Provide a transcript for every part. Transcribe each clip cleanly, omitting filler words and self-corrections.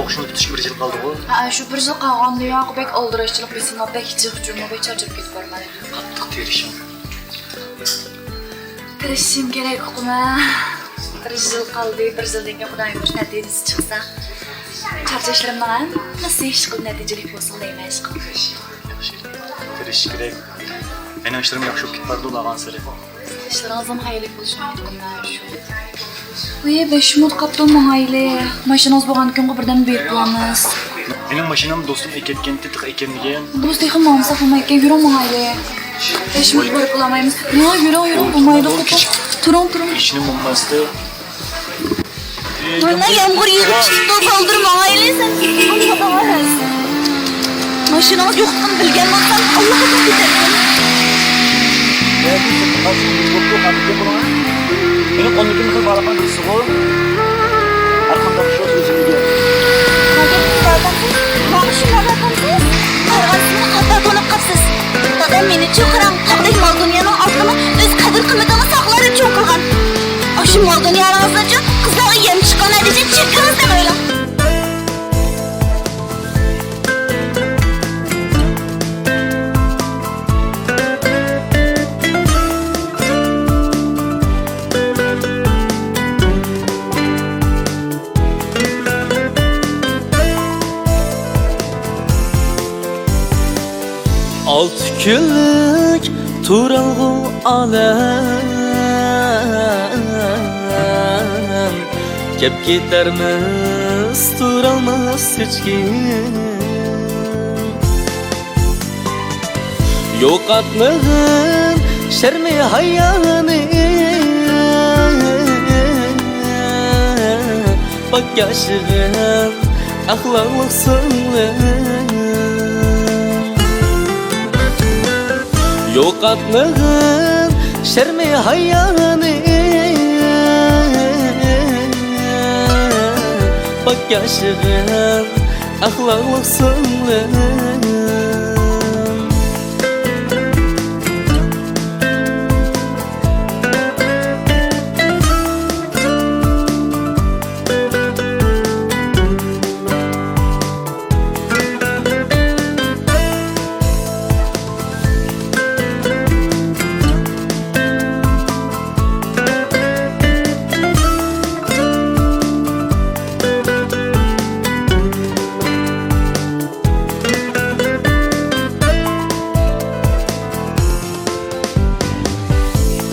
оқышыңыз бітішке 1 жыл қалды ғой. Şu 1 yıl qalğanda yoq, bək aldırışçılıq bilsin, bək çıxcımı, bək çarçıb ketib barmadı. Qattiq terishim. Tirishim kerak oqma. 1 yıl qaldı, 1 yıldan keyin Xudoyim o'z natijasi chiqsa. Charchashlarimdan ham nasıl ish qilib natijali bo'lsin deyman ish qilib. Yaxshi. Tirish kerak. Mening ishlarim yaxshi bo'lib ketdi ulardan sari. İşleriniz ham xayrli bo'lishini aytganman shu. Uy, 5 minut qapti mahayli. Mashinangiz bo'lgan kunga birdan berib qilamiz. Mening mashinam do'stim eketgan, tetiq ekanligan. Do'st ekan mamsa qilmaykan, yura mahayli. 5 minut berib qilmaymiz. Yo, yura bo'lmaydi. Turing. İşini bulmasdı. Mana yomg'ir yig'ib chiqdi, qoldirma aylaysan. Allohga razı. Mashinangiz yo'qligini bilgan bo'lsam, Allohga ketaman. Benim 12 yıl barapan birisi bu. Her konuda bir şey özümüge. Maaşımla bakamsız. Arasını hatta donup kapsız. Dadam meni çoğuran tatlıq mal dünyanın altını öz kadir kıymetini sakları çok kılgan. Aşım mal dünyanın azlarca kızlara yem çıkan edici çirkiniz de böyle. Alt günlük turalgı alem Kep gidermiz turalmaz hiç kim Yok atmağın şermi hayyanı Bak yaşığın ahlaklık sınlığın Yok atmağın şermi hayyanı Bak yaşığın ahlaklık sınlığın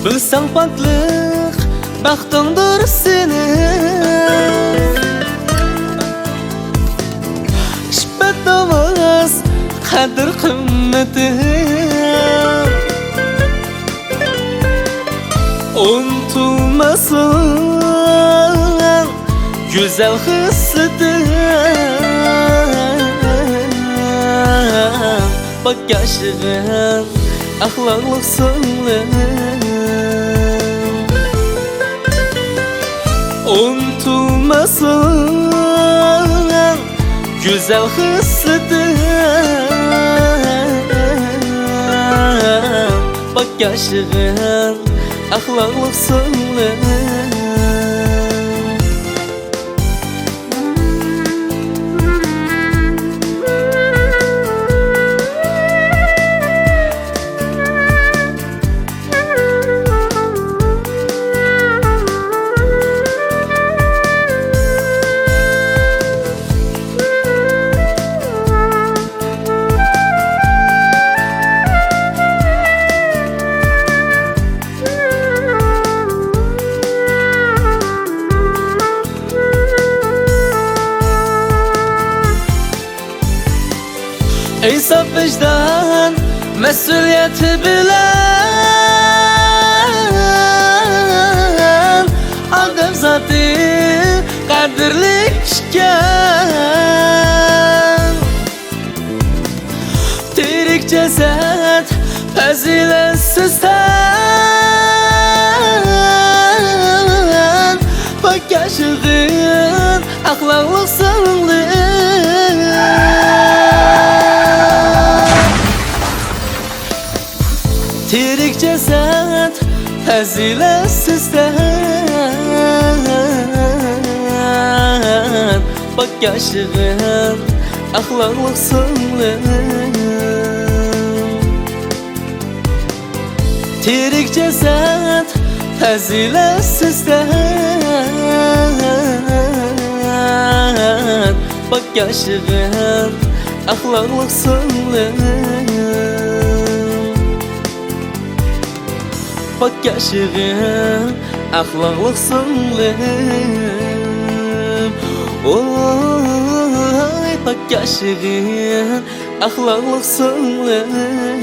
Bilsen patlık baktındır senin Şüphetemez kadir kıymeti Unutulmasın güzel hisletin Bak yaşığın ahlaklık sınlığın Unutulmasın güzel hisletin Bak yaşığın ahlaklık sınlığın Hesap vicdan mesuliyeti bilen Adam zatı kadirlikken Tirik ceset feziletsizden Bak yaşığın ahlaklık sınlığın Tirik ceset feziletsizden bak yaşığın Ahlaklık sığlığın Tirik ceset Fəzilətsizdən Bak yaşığın Ahlaklık sığlığın Bak yaşığın Ahlaklık sığlığın Oy bak yaşığın Ahlaklık sığlığın